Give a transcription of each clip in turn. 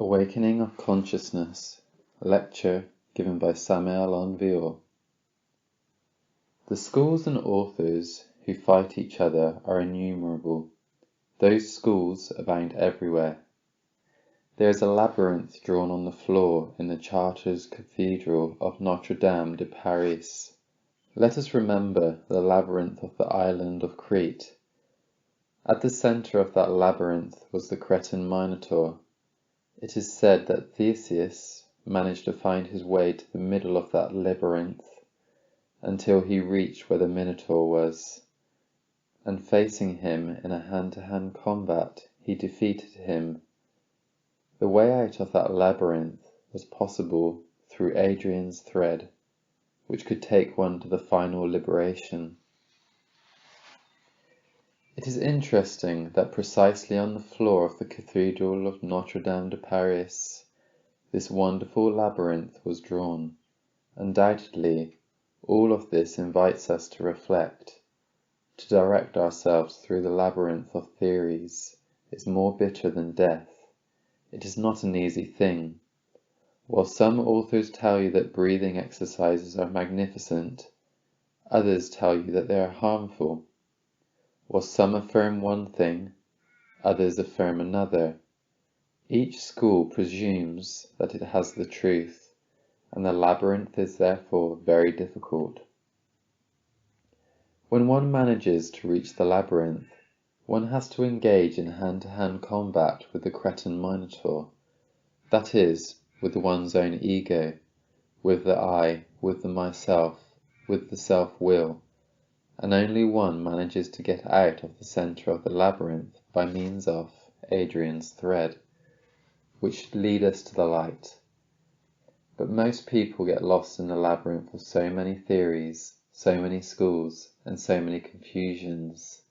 Awakening of Consciousness, lecture given by Samael Aun Weor. The schools and authors who fight each other are innumerable. Those schools abound everywhere. There is a labyrinth drawn on the floor in the Chartres Cathedral of Notre Dame de Paris. Let us remember the labyrinth of the island of Crete. At the centre of that labyrinth was the Cretan Minotaur. It is said that Theseus managed to find his way to the middle of that labyrinth until he reached where the Minotaur was, and facing him in a hand-to-hand combat, he defeated him. The way out of that labyrinth was possible through Adrian's thread, which could take one to the final liberation. It is interesting that precisely on the floor of the Cathedral of Notre Dame de Paris, this wonderful labyrinth was drawn. Undoubtedly, all of this invites us to reflect. To direct ourselves through the labyrinth of theories is more bitter than death. It is not an easy thing. While some authors tell you that breathing exercises are magnificent, others tell you that they are harmful. While some affirm one thing, others affirm another. Each school presumes that it has the truth, and the labyrinth is therefore very difficult. When one manages to reach the labyrinth, one has to engage in hand-to-hand combat with the Cretan Minotaur, that is, with one's own ego, with the I, with the myself, with the self-will, and only one manages to get out of the centre of the labyrinth by means of Adrian's thread, which should lead us to the light. But most people get lost in the labyrinth of so many theories, so many schools, and so many confusions.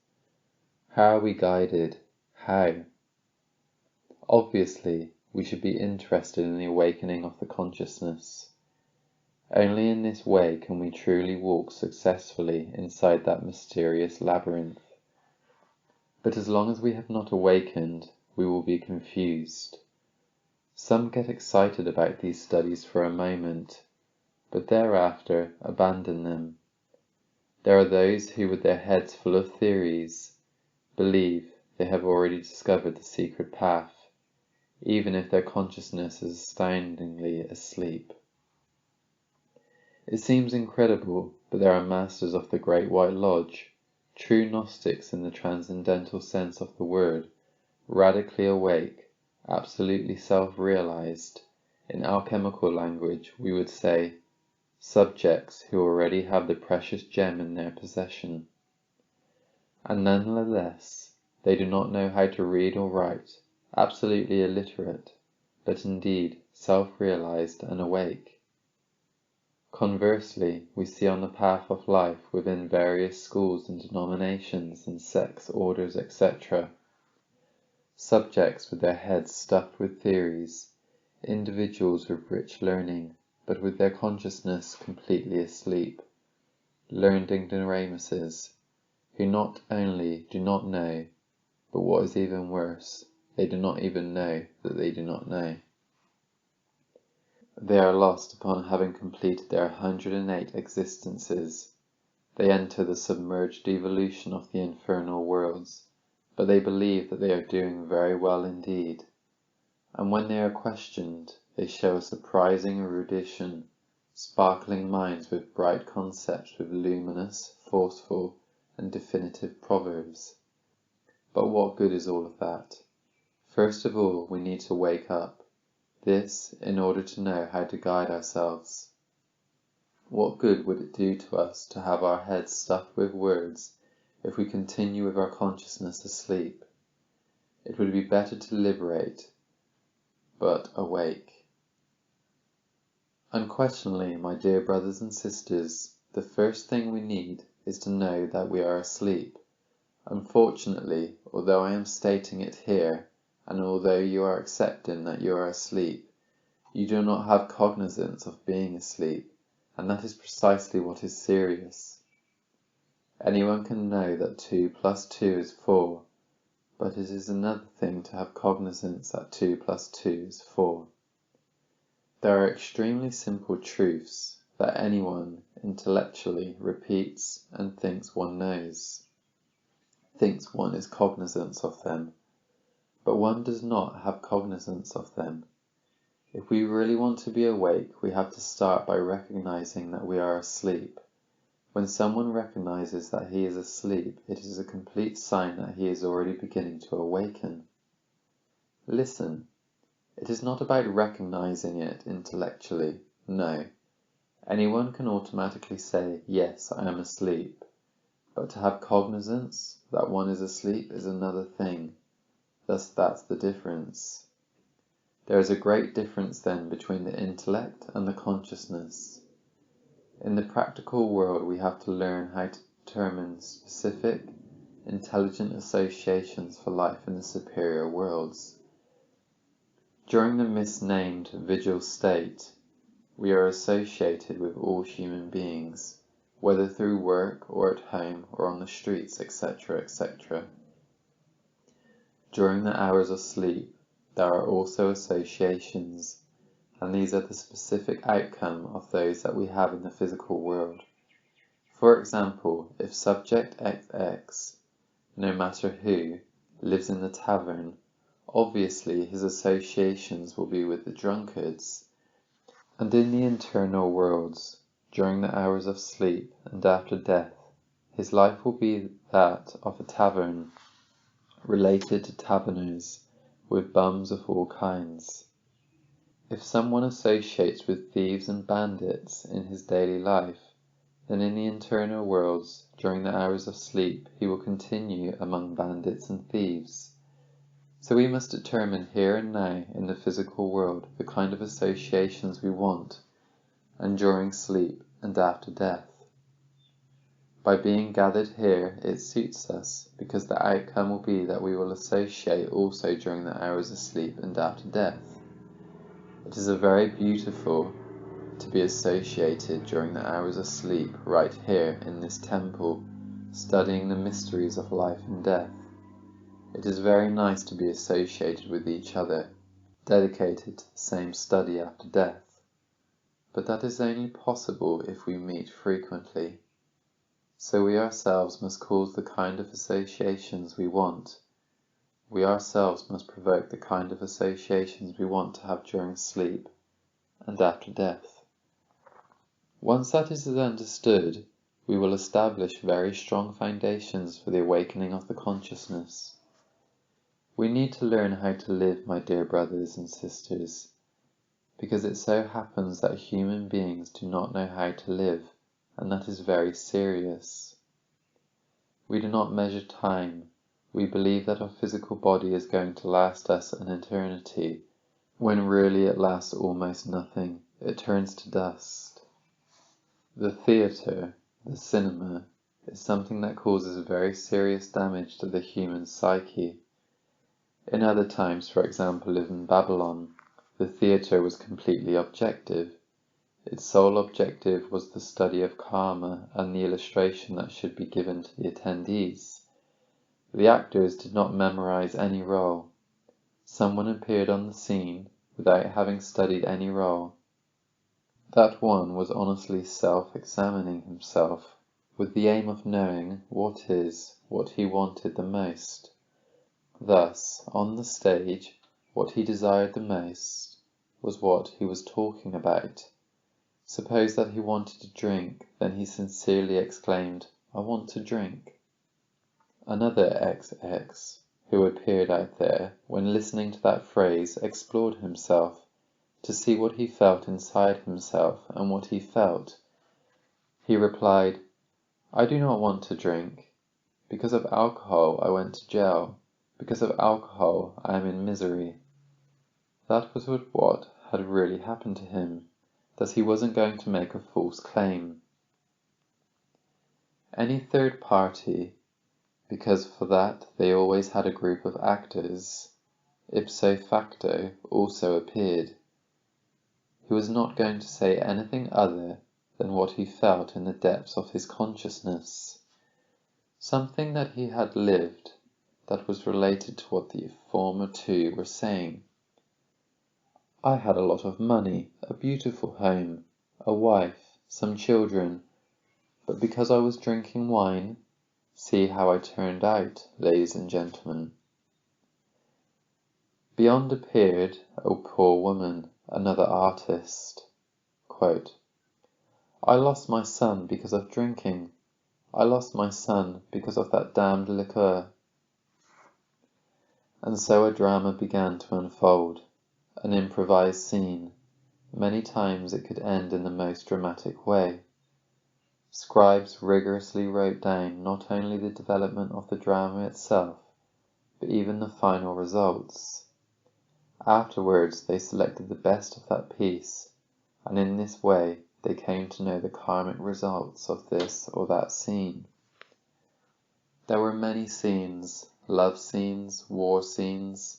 How are we guided? How? Obviously, we should be interested in the awakening of the consciousness. Only in this way can we truly walk successfully inside that mysterious labyrinth. But as long as we have not awakened, we will be confused. Some get excited about these studies for a moment, but thereafter abandon them. There are those who, with their heads full of theories, believe they have already discovered the secret path, even if their consciousness is astoundingly asleep. It seems incredible, but there are masters of the Great White Lodge, true Gnostics in the transcendental sense of the word, radically awake, absolutely self-realized. In alchemical language we would say, subjects who already have the precious gem in their possession. And nonetheless, they do not know how to read or write, absolutely illiterate, but indeed self-realized and awake. Conversely, we see on the path of life within various schools and denominations and sects, orders, etc., subjects with their heads stuffed with theories, individuals with rich learning, but with their consciousness completely asleep, learned ignoramuses, who not only do not know, but what is even worse, they do not even know that they do not know. They are lost upon having completed their 108 existences. They enter the submerged evolution of the infernal worlds, but they believe that they are doing very well indeed. And when they are questioned, they show a surprising erudition, sparkling minds with bright concepts, with luminous, forceful, and definitive proverbs. But what good is all of that? First of all, we need to wake up. This in order to know how to guide ourselves. What good would it do to us to have our heads stuffed with words if we continue with our consciousness asleep? It would be better to liberate, but awake. Unquestionably, my dear brothers and sisters, the first thing we need is to know that we are asleep. Unfortunately, although I am stating it here, and although you are accepting that you are asleep, you do not have cognizance of being asleep, and that is precisely what is serious. Anyone can know that 2 + 2 is 4, but it is another thing to have cognizance that 2 plus 2 is 4. There are extremely simple truths that anyone intellectually repeats and thinks one knows, thinks one is cognizant of them, but one does not have cognizance of them. If we really want to be awake, we have to start by recognizing that we are asleep. When someone recognizes that he is asleep, it is a complete sign that he is already beginning to awaken. Listen, it is not about recognizing it intellectually, no. Anyone can automatically say, yes, I am asleep, but to have cognizance that one is asleep is another thing. Thus that's the difference. There is a great difference then between the intellect and the consciousness. In the practical world, we have to learn how to determine specific, intelligent associations for life in the superior worlds. During the misnamed vigil state, we are associated with all human beings, whether through work or at home or on the streets, etc., etc. During the hours of sleep, there are also associations, and these are the specific outcome of those that we have in the physical world. For example, if subject XX, no matter who, lives in the tavern, obviously his associations will be with the drunkards. And in the internal worlds, during the hours of sleep and after death, his life will be that of a tavern, related to taverners, with bums of all kinds. If someone associates with thieves and bandits in his daily life, then in the internal worlds, during the hours of sleep, he will continue among bandits and thieves. So we must determine here and now in the physical world the kind of associations we want, and during sleep and after death. By being gathered here, it suits us, because the outcome will be that we will associate also during the hours of sleep and after death. It is very beautiful to be associated during the hours of sleep right here in this temple, studying the mysteries of life and death. It is very nice to be associated with each other, dedicated to the same study after death. But that is only possible if we meet frequently. So we ourselves must cause the kind of associations we want. We ourselves must provoke the kind of associations we want to have during sleep and after death. Once that is understood, we will establish very strong foundations for the awakening of the consciousness. We need to learn how to live, my dear brothers and sisters, because it so happens that human beings do not know how to live, and that is very serious. We do not measure time. We believe that our physical body is going to last us an eternity, when really it lasts almost nothing. It turns to dust. The theatre, the cinema, is something that causes very serious damage to the human psyche. In other times, for example, in Babylon, the theatre was completely objective. Its sole objective was the study of karma and the illustration that should be given to the attendees. The actors did not memorize any role. Someone appeared on the scene without having studied any role. That one was honestly self-examining himself, with the aim of knowing what he wanted the most. Thus, on the stage, what he desired the most was what he was talking about. Suppose that he wanted to drink, then he sincerely exclaimed, "I want to drink." Another XX, who appeared out there, when listening to that phrase, explored himself, to see what he felt inside himself and what he felt. He replied, "I do not want to drink. Because of alcohol I went to jail. Because of alcohol I am in misery." That was what had really happened to him, that he wasn't going to make a false claim. Any third party, because for that they always had a group of actors, ipso facto also appeared. He was not going to say anything other than what he felt in the depths of his consciousness, something that he had lived, that was related to what the former two were saying. I had a lot of money, a beautiful home, a wife, some children, but because I was drinking wine, see how I turned out, ladies and gentlemen. Beyond appeared, O poor woman, another artist. Quote, I lost my son because of drinking. I lost my son because of that damned liqueur. And so a drama began to unfold, an improvised scene. Many times it could end in the most dramatic way. Scribes rigorously wrote down not only the development of the drama itself, but even the final results. Afterwards they selected the best of that piece, and in this way they came to know the karmic results of this or that scene. There were many scenes, love scenes, war scenes,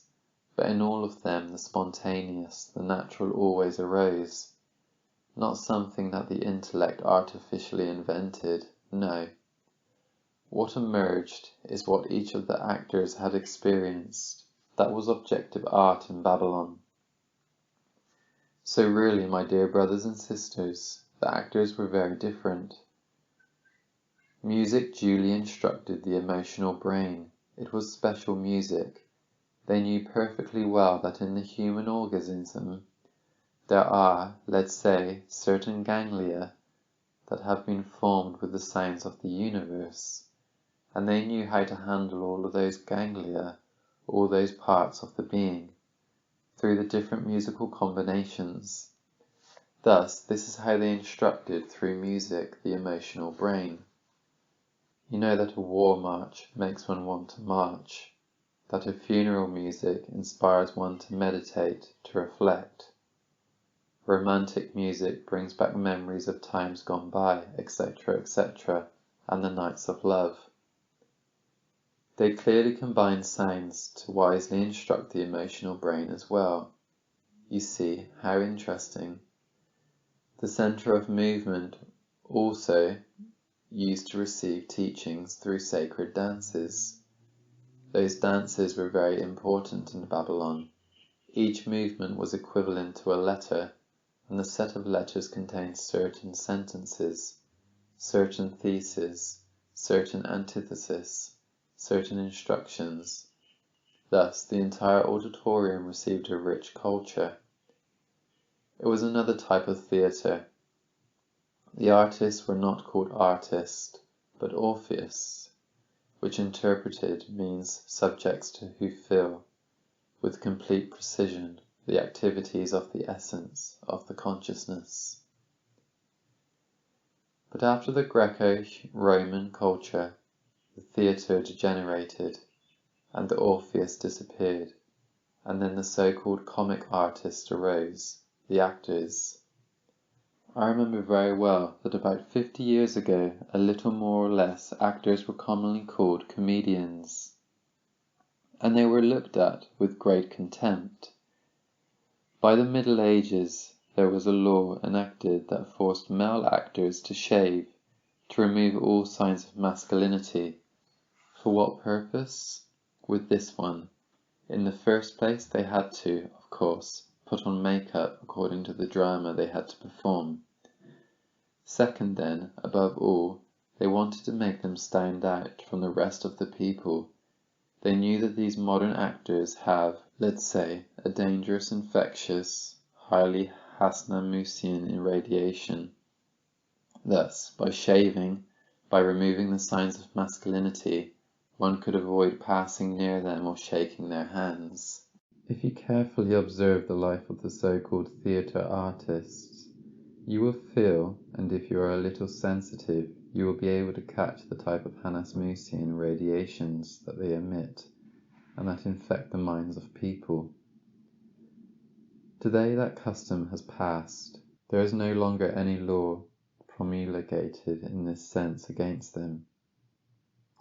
but in all of them the spontaneous, the natural always arose, not something that the intellect artificially invented, no. What emerged is what each of the actors had experienced. That was objective art in Babylon. So really, my dear brothers and sisters, the actors were very different. Music duly instructed the emotional brain. It was special music. They knew perfectly well that in the human organism there are, let's say, certain ganglia that have been formed with the sounds of the universe, and they knew how to handle all of those ganglia, all those parts of the being, through the different musical combinations. Thus, this is how they instructed through music the emotional brain. You know that a war march makes one want to march, that a funeral music inspires one to meditate, to reflect. Romantic music brings back memories of times gone by, etc., etc., and the nights of love. They clearly combine sounds to wisely instruct the emotional brain as well. You see, how interesting. The center of movement also used to receive teachings through sacred dances. Those dances were very important in Babylon. Each movement was equivalent to a letter, and the set of letters contained certain sentences, certain theses, certain antitheses, certain instructions. Thus, the entire auditorium received a rich culture. It was another type of theatre. The artists were not called artists, but Orpheus, which interpreted means subjects to who feel, with complete precision, the activities of the essence of the consciousness. But after the Greco-Roman culture, the theatre degenerated, and the Orpheus disappeared, and then the so-called comic artists arose, the actors. I remember very well that about 50 years ago, a little more or less, actors were commonly called comedians, and they were looked at with great contempt. By the Middle Ages, there was a law enacted that forced male actors to shave, to remove all signs of masculinity. For what purpose? With this one. In the first place, they had to, of course, put on makeup according to the drama they had to perform. Second then, above all, they wanted to make them stand out from the rest of the people. They knew that these modern actors have, let's say, a dangerous, infectious, highly Hasnamusian irradiation. Thus, by shaving, by removing the signs of masculinity, one could avoid passing near them or shaking their hands. If you carefully observe the life of the so-called theatre artists, you will feel, and if you are a little sensitive, you will be able to catch the type of Hasnamusian radiations that they emit, and that infect the minds of people. Today that custom has passed. There is no longer any law promulgated in this sense against them.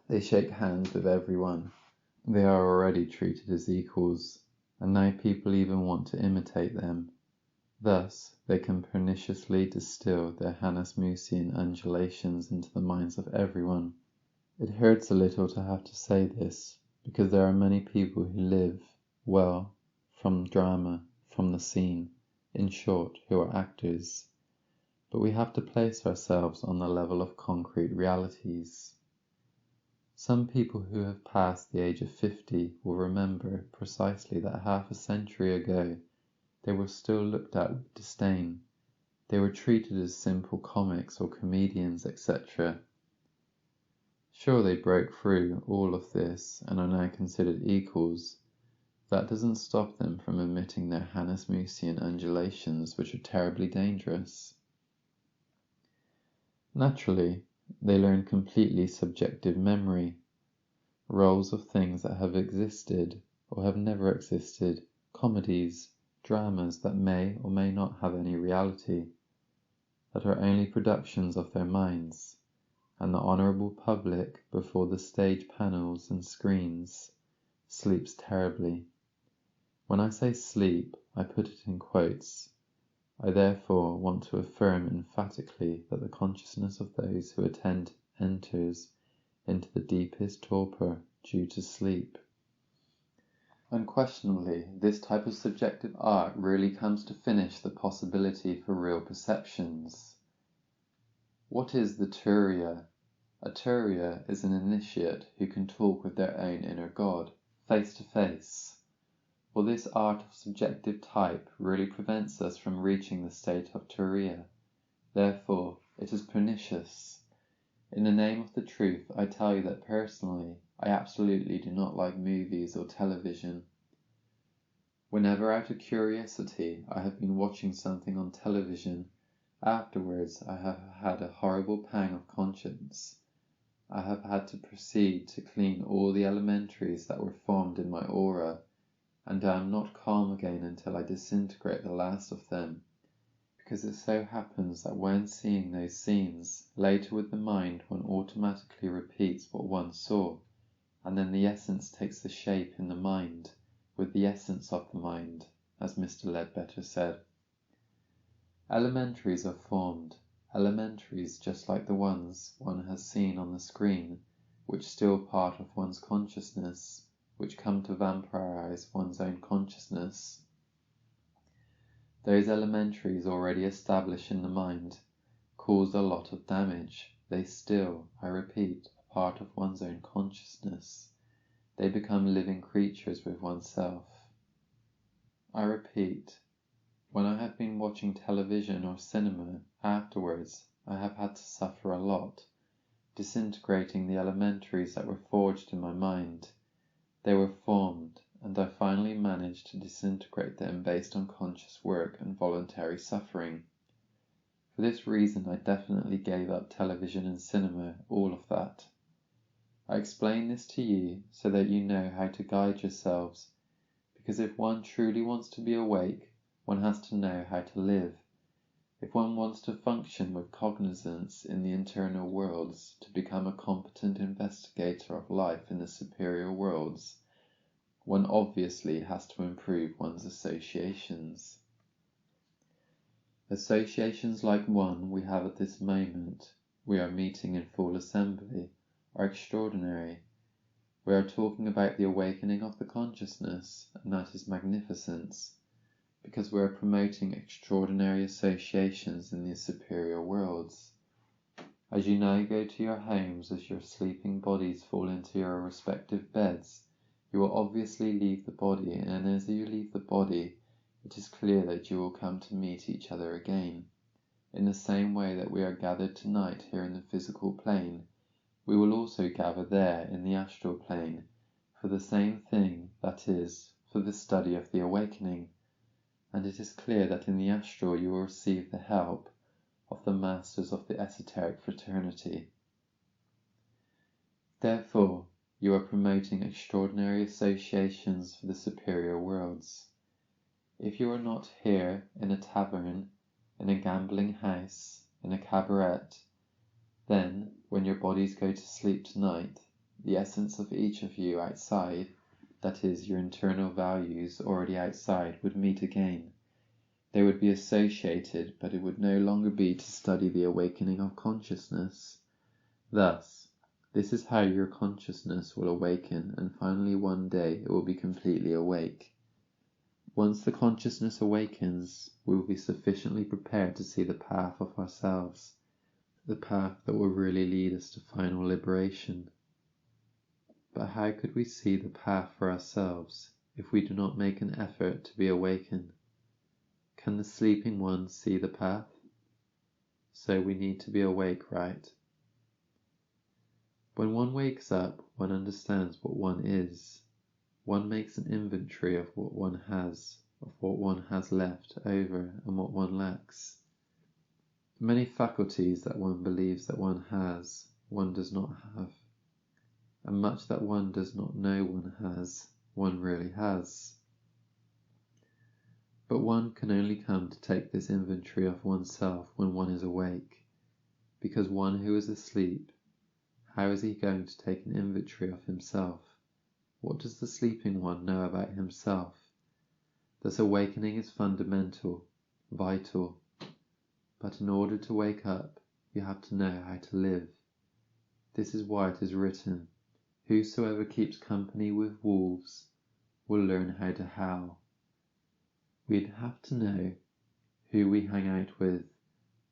They shake hands with everyone. They are already treated as equals, and now people even want to imitate them. Thus, they can perniciously distill their Hasnamusian undulations into the minds of everyone. It hurts a little to have to say this, because there are many people who live well from drama, from the scene, in short, who are actors. But we have to place ourselves on the level of concrete realities. Some people who have passed the age of 50 will remember precisely that half a century ago they were still looked at with disdain. They were treated as simple comics or comedians, etc. Sure, they broke through all of this and are now considered equals. That doesn't stop them from emitting their Hannes-Musian undulations, which are terribly dangerous. Naturally, they learn completely subjective memory, roles of things that have existed or have never existed, comedies, dramas that may or may not have any reality, that are only productions of their minds, and the honourable public before the stage panels and screens sleeps terribly. When I say sleep, I put it in quotes. I therefore want to affirm emphatically that the consciousness of those who attend enters into the deepest torpor due to sleep. Unquestionably, this type of subjective art really comes to finish the possibility for real perceptions. What is the Turiya? A Turiya is an initiate who can talk with their own inner God, face to face. Well, this art of subjective type really prevents us from reaching the state of Turiya. Therefore, it is pernicious. In the name of the truth, I tell you that personally, I absolutely do not like movies or television. Whenever out of curiosity I have been watching something on television, afterwards I have had a horrible pang of conscience. I have had to proceed to clean all the elementaries that were formed in my aura, and I am not calm again until I disintegrate the last of them, because it so happens that when seeing those scenes, later with the mind one automatically repeats what one saw, and then the essence takes the shape in the mind, with the essence of the mind, as Mr. Ledbetter said. Elementaries are formed, elementaries just like the ones one has seen on the screen, which still part of one's consciousness, which come to vampirize one's own consciousness. Those elementaries already established in the mind caused a lot of damage. They still, I repeat, are part of one's own consciousness. They become living creatures with oneself. I repeat, when I have been watching television or cinema, afterwards I have had to suffer a lot, disintegrating the elementaries that were forged in my mind. They were formed, and I finally managed to disintegrate them based on conscious work and voluntary suffering. For this reason I definitely gave up television and cinema, all of that. I explain this to you so that you know how to guide yourselves, because if one truly wants to be awake, one has to know how to live. If one wants to function with cognizance in the internal worlds, to become a competent investigator of life in the superior worlds, one obviously has to improve one's associations. Associations like one we have at this moment, we are meeting in full assembly, are extraordinary. We are talking about the awakening of the consciousness, and that is magnificence, because we are promoting extraordinary associations in the superior worlds. As you now go to your homes, as your sleeping bodies fall into your respective beds, you will obviously leave the body, and as you leave the body, it is clear that you will come to meet each other again. In the same way that we are gathered tonight here in the physical plane, we will also gather there in the astral plane for the same thing, that is, for the study of the awakening, and it is clear that in the astral you will receive the help of the masters of the esoteric fraternity. Therefore, you are promoting extraordinary associations for the superior worlds. If you are not here in a tavern, in a gambling house, in a cabaret, then, when your bodies go to sleep tonight, the essence of each of you outside, that is, your internal values already outside, would meet again. They would be associated, but it would no longer be to study the awakening of consciousness. Thus, This is how your consciousness will awaken, and finally one day it will be completely awake. Once the consciousness awakens, we will be sufficiently prepared to see the path of ourselves, the path that will really lead us to final liberation. But how could we see the path for ourselves if we do not make an effort to be awakened? Can the sleeping one see the path? So we need to be awake, right? When one wakes up, one understands what one is. One makes an inventory of what one has left over and what one lacks. Many faculties that one believes that one has, one does not have. And much that one does not know one has, one really has. But one can only come to take this inventory of oneself when one is awake, because one who is asleep, how is he going to take an inventory of himself? What does the sleeping one know about himself? Thus awakening is fundamental, vital, but in order to wake up, you have to know how to live. This is why it is written, "Whosoever keeps company with wolves will learn how to howl." We'd have to know who we hang out with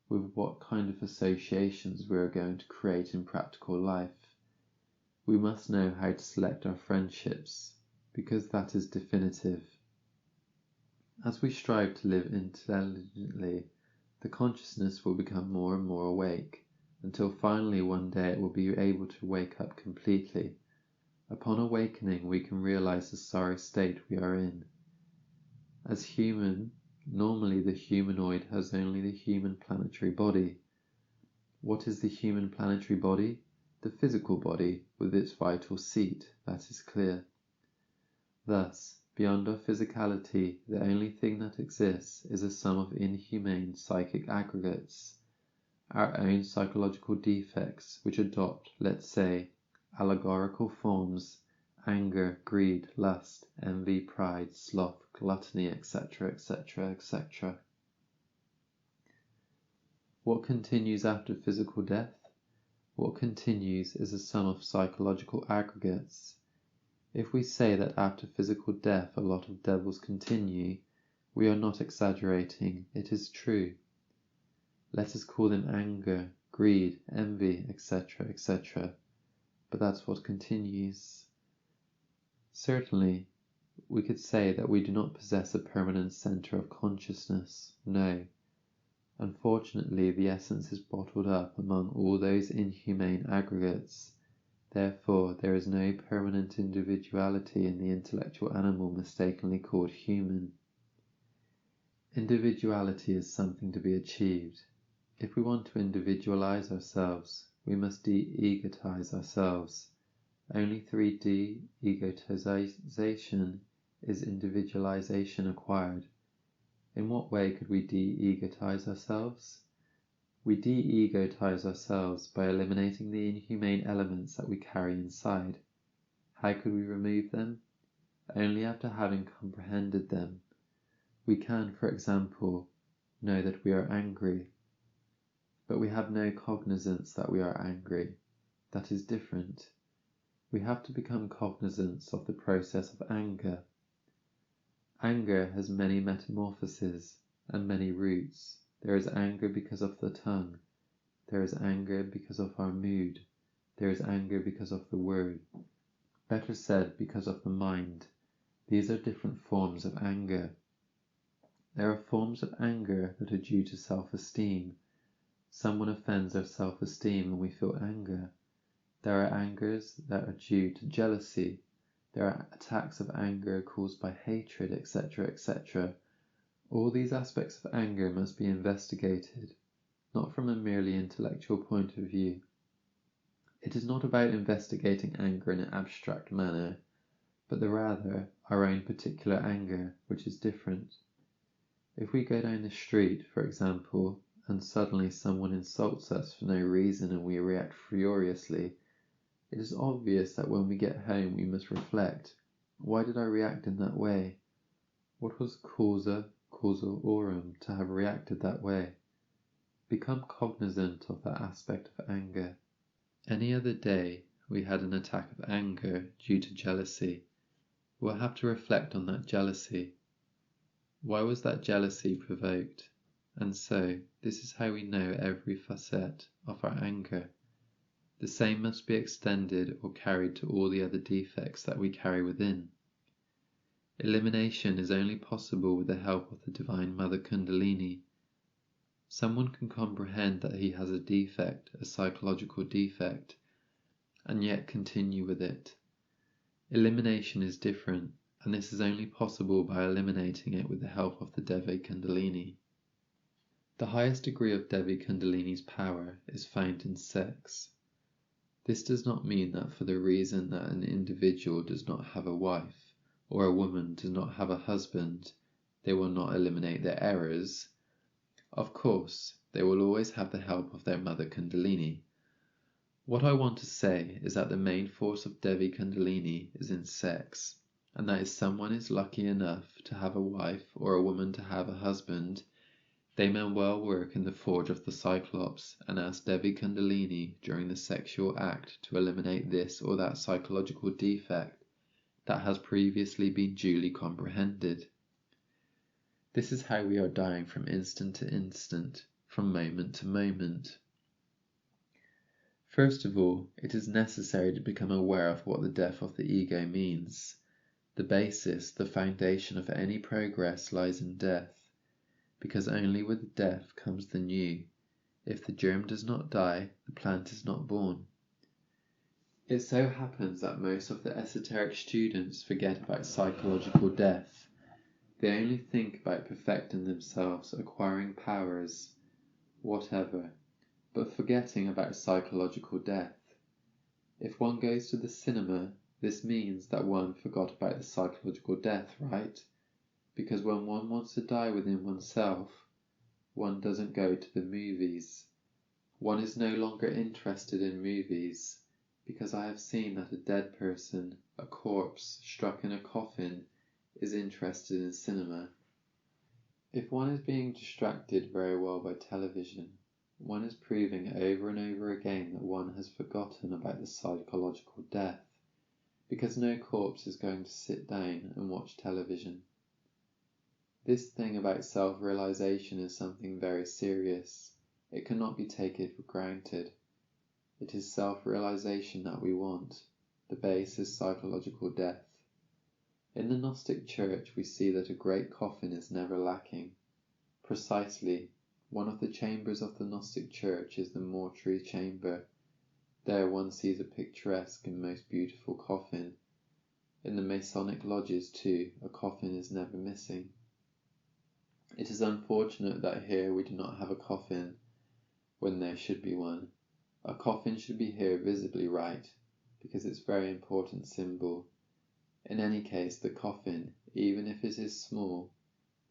what kind of associations we are going to create in practical life. We must know how to select our friendships, because that is definitive. As we strive to live intelligently, the consciousness will become more and more awake, until finally one day it will be able to wake up completely. Upon awakening, we can realize the sorry state we are in. As human, normally the humanoid has only the human planetary body. What is the human planetary body? The physical body with its vital seat, that is clear. Thus, beyond our physicality, the only thing that exists is a sum of inhumane psychic aggregates, our own psychological defects which adopt, let's say, allegorical forms: anger, greed, lust, envy, pride, sloth, gluttony, etc., etc., etc. What continues after physical death? What continues is a sum of psychological aggregates. If we say that after physical death a lot of devils continue, we are not exaggerating, it is true. Let us call them anger, greed, envy, etc., etc. But that's what continues. Certainly, we could say that we do not possess a permanent center of consciousness. No. Unfortunately, the essence is bottled up among all those inhumane aggregates. Therefore, there is no permanent individuality in the intellectual animal mistakenly called human. Individuality is something to be achieved. If we want to individualize ourselves, we must de-egotize ourselves. Only through de-egotization is individualization acquired. In what way could we de-egotize ourselves? We de-egotize ourselves by eliminating the inhumane elements that we carry inside. How could we remove them? Only after having comprehended them. We can, for example, know that we are angry, but we have no cognizance that we are angry. That is different. We have to become cognizant of the process of anger. Anger has many metamorphoses and many roots. There is anger because of the tongue. There is anger because of our mood. There is anger because of the word. Better said, because of the mind. These are different forms of anger. There are forms of anger that are due to self-esteem. Someone offends our self-esteem and we feel anger. There are angers that are due to jealousy. There are attacks of anger caused by hatred, etc., etc. All these aspects of anger must be investigated, not from a merely intellectual point of view. It is not about investigating anger in an abstract manner, but rather our own particular anger, which is different. If we go down the street, for example, and suddenly someone insults us for no reason and we react furiously, it is obvious that when we get home we must reflect, why did I react in that way? What was causa causarum to have reacted that way? Become cognizant of that aspect of anger. Any other day, we had an attack of anger due to jealousy. We'll have to reflect on that jealousy. Why was that jealousy provoked? And so, this is how we know every facet of our anger. The same must be extended or carried to all the other defects that we carry within. Elimination is only possible with the help of the Divine Mother Kundalini. Someone can comprehend that he has a defect, a psychological defect, and yet continue with it. Elimination is different, and this is only possible by eliminating it with the help of the Devi Kundalini. The highest degree of Devi Kundalini's power is found in sex. This does not mean that for the reason that an individual does not have a wife, or a woman does not have a husband, they will not eliminate their errors. Of course, they will always have the help of their Mother Kundalini. What I want to say is that the main force of Devi Kundalini is in sex, and that if someone is lucky enough to have a wife or a woman to have a husband, they may well work in the forge of the Cyclops and ask Devi Kundalini during the sexual act to eliminate this or that psychological defect that has previously been duly comprehended. This is how we are dying from instant to instant, from moment to moment. First of all, it is necessary to become aware of what the death of the ego means. The basis, the foundation of any progress lies in death, because only with death comes the new. If the germ does not die, the plant is not born. It so happens that most of the esoteric students forget about psychological death. They only think about perfecting themselves, acquiring powers, whatever, but forgetting about psychological death. If one goes to the cinema, this means that one forgot about the psychological death, right? Because when one wants to die within oneself, one doesn't go to the movies. One is no longer interested in movies, because I have seen that a dead person, a corpse struck in a coffin, is interested in cinema. If one is being distracted very well by television, one is proving over and over again that one has forgotten about the psychological death, because no corpse is going to sit down and watch television. This thing about self-realization is something very serious. It cannot be taken for granted. It is self-realization that we want. The base is psychological death. In the Gnostic Church we see that a great coffin is never lacking. Precisely, one of the chambers of the Gnostic Church is the mortuary chamber. There one sees a picturesque and most beautiful coffin. In the Masonic lodges too, a coffin is never missing. It is unfortunate that here we do not have a coffin when there should be one. A coffin should be here visibly right, because it's a very important symbol. In any case, the coffin, even if it is small,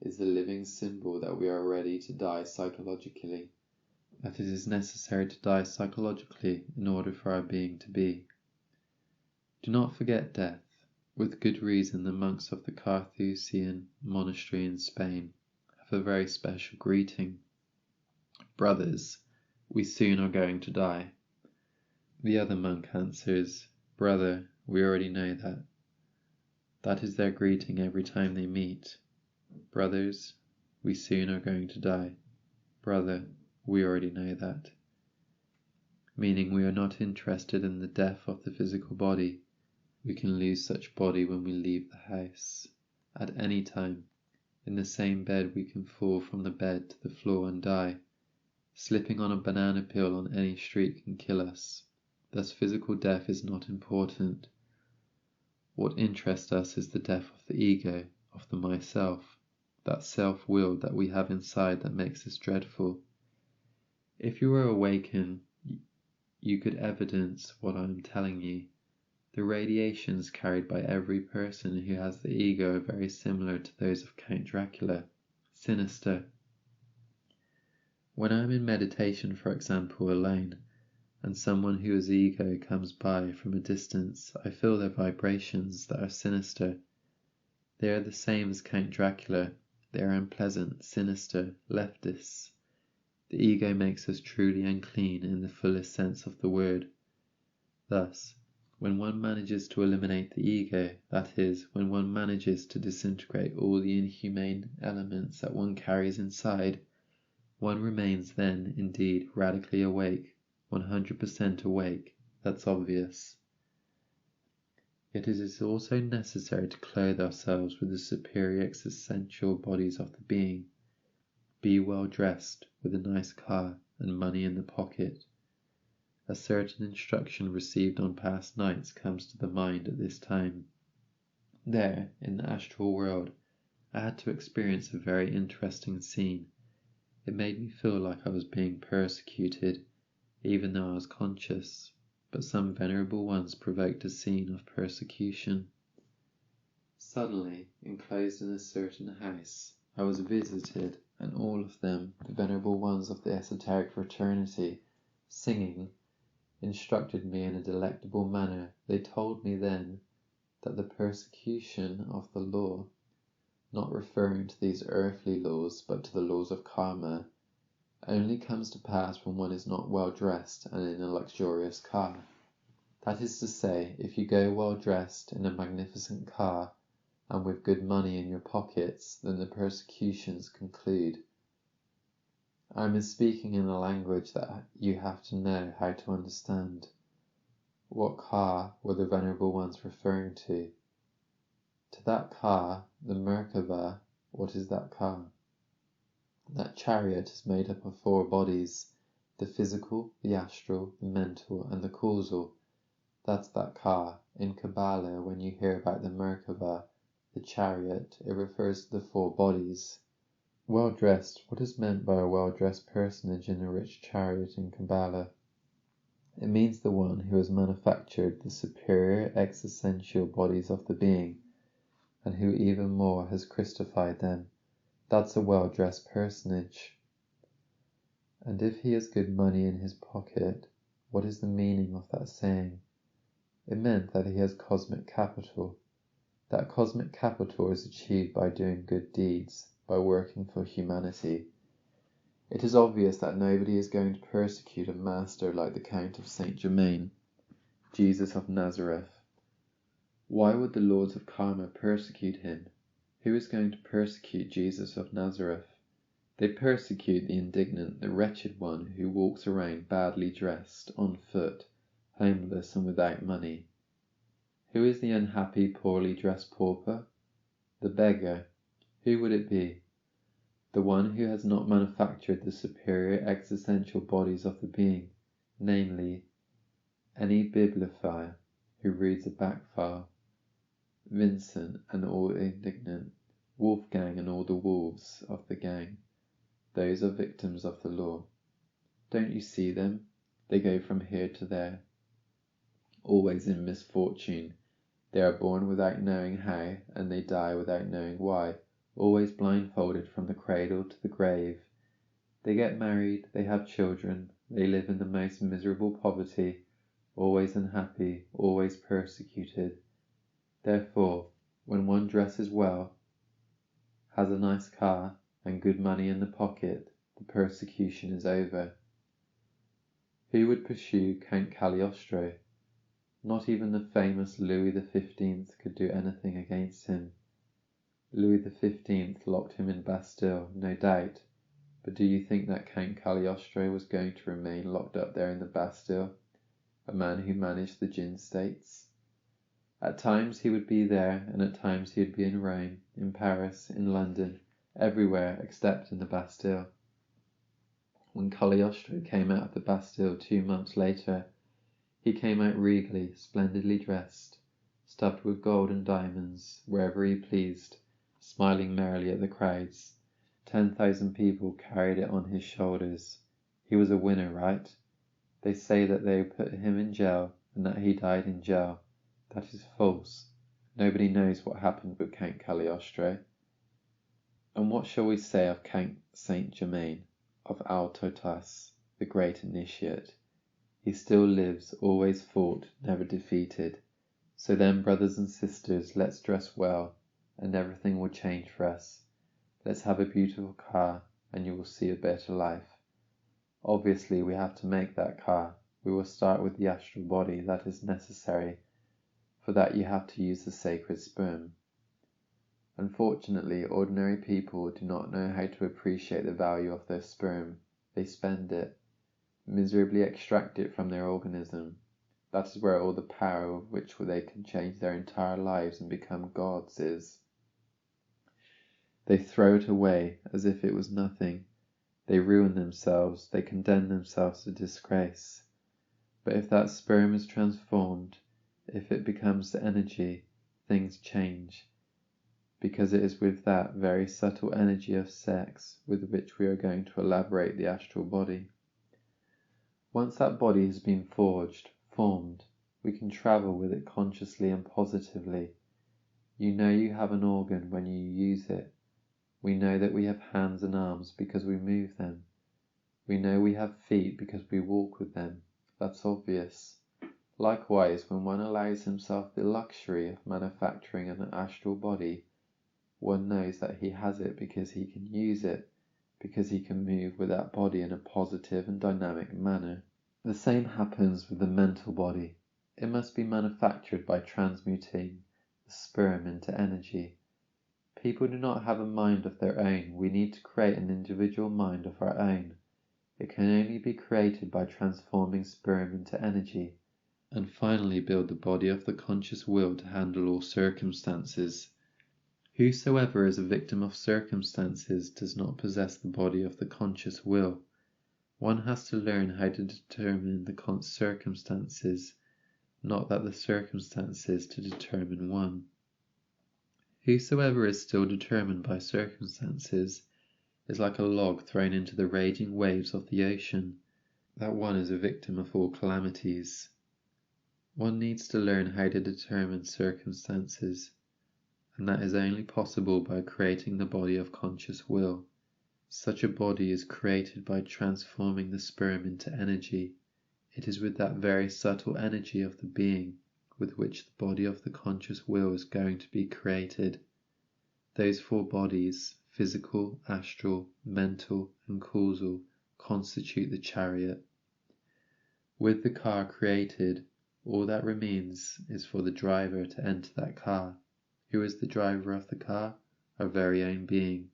is the living symbol that we are ready to die psychologically, that it is necessary to die psychologically in order for our being to be. Do not forget death. With good reason, the monks of the Carthusian monastery in Spain have a very special greeting. Brothers, we soon are going to die. The other monk answers, Brother, we already know that. That is their greeting every time they meet. Brothers, we soon are going to die. Brother, we already know that. Meaning we are not interested in the death of the physical body. We can lose such body when we leave the house. At any time, in the same bed we can fall from the bed to the floor and die. Slipping on a banana peel on any street can kill us. Thus physical death is not important. What interests us is the death of the ego, of the myself, that self-will that we have inside that makes us dreadful. If you were awakened, you could evidence what I am telling you. The radiations carried by every person who has the ego are very similar to those of Count Dracula, sinister. When I am in meditation, for example, alone, and someone who has ego comes by from a distance, I feel their vibrations that are sinister. They are the same as Count Dracula. They are unpleasant, sinister, leftists. The ego makes us truly unclean in the fullest sense of the word. Thus, When one manages to eliminate the ego, that is, when one manages to disintegrate all the inhumane elements that one carries inside, one remains then, indeed, radically awake, 100% awake, that's obvious. Yet it is also necessary to clothe ourselves with the superior existential bodies of the being, be well dressed, with a nice car, and money in the pocket. A certain instruction received on past nights comes to the mind at this time. There, in the astral world, I had to experience a very interesting scene. It made me feel like I was being persecuted, even though I was conscious, but some venerable ones provoked a scene of persecution. Suddenly, enclosed in a certain house, I was visited, and all of them, the venerable ones of the esoteric fraternity, singing, instructed me in a delectable manner. They told me then that the persecution of the law, not referring to these earthly laws but to the laws of karma, only comes to pass when one is not well dressed and in a luxurious car. That is to say, if you go well dressed in a magnificent car and with good money in your pockets, then the persecutions conclude. I am speaking in a language that you have to know how to understand. What car were the venerable ones referring to? To that car, the Merkaba. What is that car? That chariot is made up of 4 bodies, the physical, the astral, the mental, and the causal. That's that car. In Kabbalah, when you hear about the Merkaba, the chariot, it refers to the 4 bodies. Well-dressed. What is meant by a well-dressed personage in a rich chariot in Kabbalah? It means the one who has manufactured the superior existential bodies of the being, and who even more has Christified them. That's a well-dressed personage. And if he has good money in his pocket, what is the meaning of that saying? It meant that he has cosmic capital. That cosmic capital is achieved by doing good deeds, by working for humanity. It is obvious that nobody is going to persecute a master like the Count of Saint Germain, Jesus of Nazareth. Why would the lords of karma persecute him? Who is going to persecute Jesus of Nazareth? They persecute the indignant, the wretched one who walks around badly dressed, on foot, homeless and without money. Who is the unhappy, poorly dressed pauper? The beggar. Who would it be? The one who has not manufactured the superior existential bodies of the being, namely, any bibliophile who reads a back file, Vincent and all indignant, Wolfgang and all the wolves of the gang. Those are victims of the law. Don't you see them? They go from here to there, always in misfortune. They are born without knowing how, and they die without knowing why, always blindfolded from the cradle to the grave. They get married, they have children, they live in the most miserable poverty, always unhappy, always persecuted. Therefore, when one dresses well, has a nice car, and good money in the pocket, the persecution is over. Who would pursue Count Cagliostro? Not even the famous Louis XV could do anything against him. Louis XV locked him in Bastille, no doubt, but do you think that Count Cagliostro was going to remain locked up there in the Bastille, a man who managed the gin states? At times he would be there, and at times he would be in Rome, in Paris, in London, everywhere except in the Bastille. When Cagliostro came out of the Bastille 2 months later, he came out regally, splendidly dressed, stuffed with gold and diamonds, wherever he pleased, smiling merrily at the crowds. 10,000 people carried it on his shoulders. He was a winner, right? They say that they put him in jail and that he died in jail. That is false. Nobody knows what happened with Count Cagliostro. And what shall we say of Count Saint Germain, of Altotas, the great initiate? He still lives, always fought, never defeated. So then, brothers and sisters, let's dress well, and everything will change for us. Let's have a beautiful car, and you will see a better life. Obviously, we have to make that car. We will start with the astral body, that is necessary, For that you have to use the sacred sperm. Unfortunately, ordinary people do not know how to appreciate the value of their sperm. They spend it, miserably extract it from their organism. That is where all the power with which they can change their entire lives and become gods is. They throw it away as if it was nothing. They ruin themselves, they condemn themselves to disgrace. But if that sperm is transformed, if it becomes energy, things change, because it is with that very subtle energy of sex with which we are going to elaborate the astral body. Once that body has been formed, we can travel with it consciously and positively. You know you have an organ when you use it. We know that we have hands and arms because we move them. We know we have feet because we walk with them. That's obvious. Likewise, when one allows himself the luxury of manufacturing an astral body, one knows that he has it because he can use it, because he can move with that body in a positive and dynamic manner. The same happens with the mental body. It must be manufactured by transmuting the sperm into energy. People do not have a mind of their own. We need to create an individual mind of our own. It can only be created by transforming sperm into energy, and finally build the body of the conscious will to handle all circumstances. Whosoever is a victim of circumstances does not possess the body of the conscious will. One has to learn how to determine the circumstances, not that the circumstances to determine one. Whosoever is still determined by circumstances is like a log thrown into the raging waves of the ocean. That one is a victim of all calamities. One needs to learn how to determine circumstances, and that is only possible by creating the body of conscious will. Such a body is created by transforming the sperm into energy. It is with that very subtle energy of the being with which the body of the conscious will is going to be created. Those four bodies, physical, astral, mental, and causal, constitute the chariot. With the car created, all that remains is for the driver to enter that car. Who is the driver of the car? Our very own being.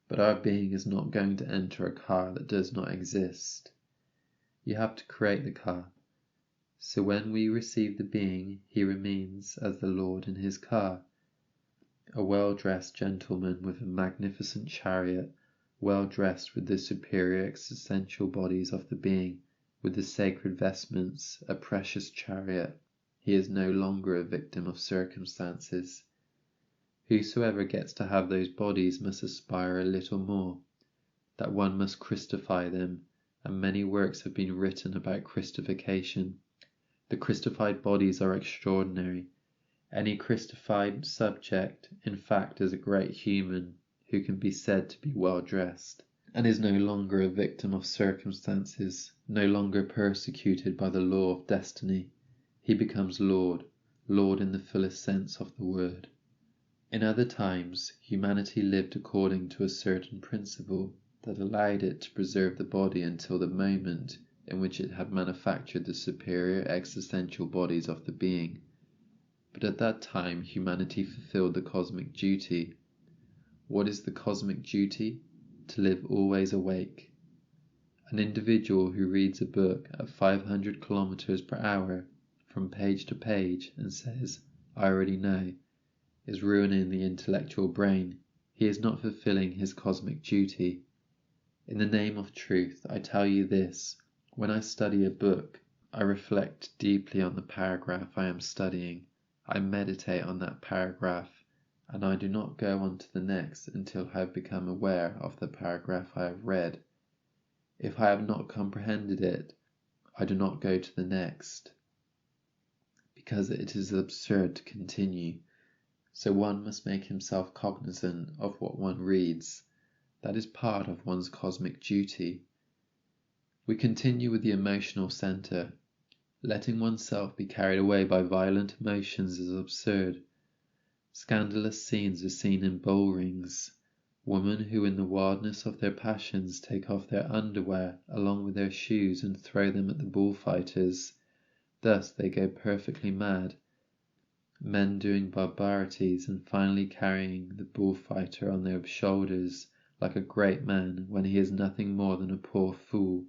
But our being is not going to enter a car that does not exist. You have to create the car. So when we receive the being, he remains as the Lord in his car. A well-dressed gentleman with a magnificent chariot, well-dressed with the superior existential bodies of the being, with the sacred vestments, a precious chariot. He is no longer a victim of circumstances. Whosoever gets to have those bodies must aspire a little more, that one must Christify them, and many works have been written about Christification. The Christified bodies are extraordinary. Any Christified subject, in fact, is a great human who can be said to be well dressed, and is no longer a victim of circumstances, no longer persecuted by the law of destiny. He becomes Lord in the fullest sense of the word. In other times, humanity lived according to a certain principle that allowed it to preserve the body until the moment in which it had manufactured the superior existential bodies of the being. But at that time, humanity fulfilled the cosmic duty. What is the cosmic duty? To live always awake. An individual who reads a book at 500 kilometers per hour from page to page and says, "I already know," is ruining the intellectual brain. He is not fulfilling his cosmic duty. In the name of truth, I tell you this: when I study a book, I reflect deeply on the paragraph I am studying. I meditate on that paragraph, and I do not go on to the next until I have become aware of the paragraph I have read. If I have not comprehended it, I do not go to the next, because it is absurd to continue. So one must make himself cognizant of what one reads. That is part of one's cosmic duty. We continue with the emotional center. Letting oneself be carried away by violent emotions is absurd. Scandalous scenes are seen in bull rings. Women who in the wildness of their passions take off their underwear along with their shoes and throw them at the bullfighters. Thus they go perfectly mad. men doing barbarities and finally carrying the bullfighter on their shoulders like a great man when he is nothing more than a poor fool.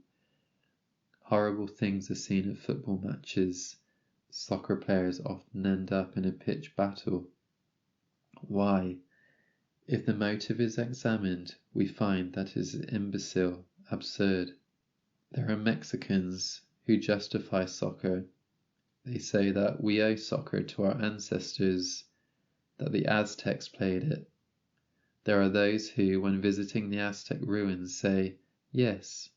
Horrible things are seen at football matches. Soccer players often end up in a pitched battle. Why? If the motive is examined, we find that it is imbecile, absurd. There are Mexicans who justify soccer. They say that we owe soccer to our ancestors, that the Aztecs played it. There are those who, when visiting the Aztec ruins, say, yes,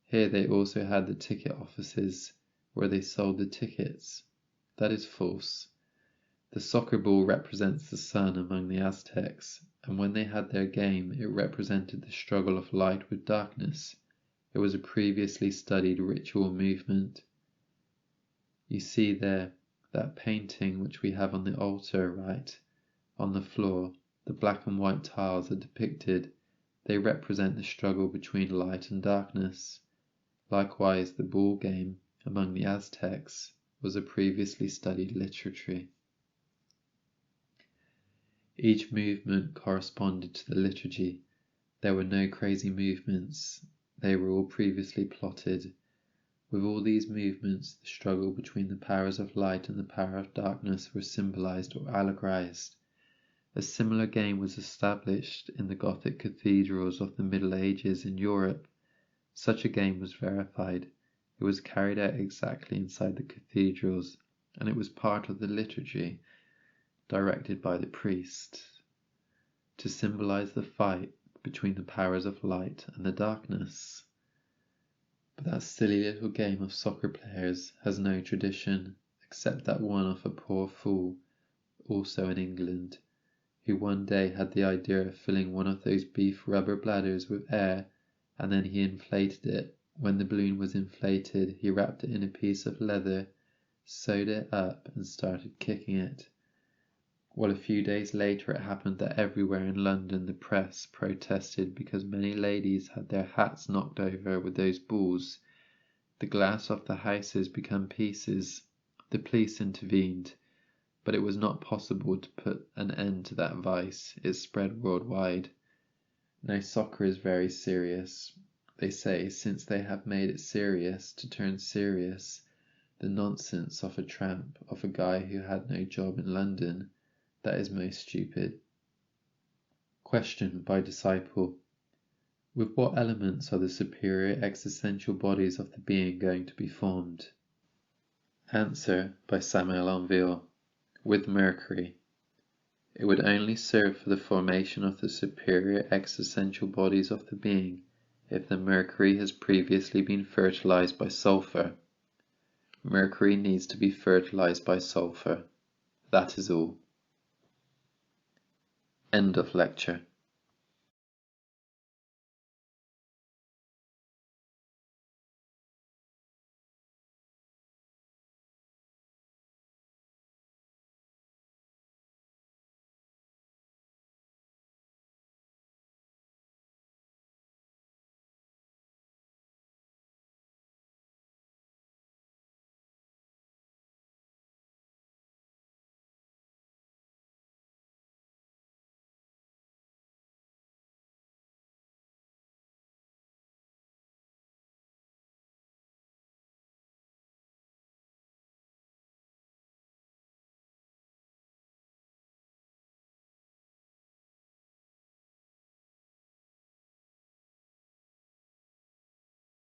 here they also had the ticket offices where they sold the tickets. That is false. The soccer ball represents the sun among the Aztecs, and when they had their game, it represented the struggle of light with darkness. It was a previously studied ritual movement. You see there, that painting which we have on the altar, right? On the floor, the black and white tiles are depicted. They represent the struggle between light and darkness. Likewise, the ball game among the Aztecs was a previously studied literature. Each movement corresponded to the liturgy. There were no crazy movements. They were all previously plotted. With all these movements, the struggle between the powers of light and the power of darkness were symbolized or allegorized. A similar game was established in the Gothic cathedrals of the Middle Ages in Europe. Such a game was verified. It was carried out exactly inside the cathedrals, and it was part of the liturgy, directed by the priest, to symbolize the fight between the powers of light and the darkness. But that silly little game of soccer players has no tradition, except that one of a poor fool, also in England, who one day had the idea of filling one of those beef rubber bladders with air, and then he inflated it. When the balloon was inflated, he wrapped it in a piece of leather, sewed it up, and started kicking it. Well, a few days later it happened that everywhere in London the press protested because many ladies had their hats knocked over with those balls. The glass of the houses became pieces. The police intervened, but it was not possible to put an end to that vice. It spread worldwide. Now soccer is very serious. They say, since they have made it serious to turn serious, the nonsense of a tramp, of a guy who had no job in London, that is most stupid. Question by disciple: with what elements are the superior existential bodies of the being going to be formed? Answer by Samael Aun Weor: with mercury. It would only serve for the formation of the superior existential bodies of the being if the mercury has previously been fertilized by sulfur. Mercury needs to be fertilized by sulfur. That is all. End of lecture.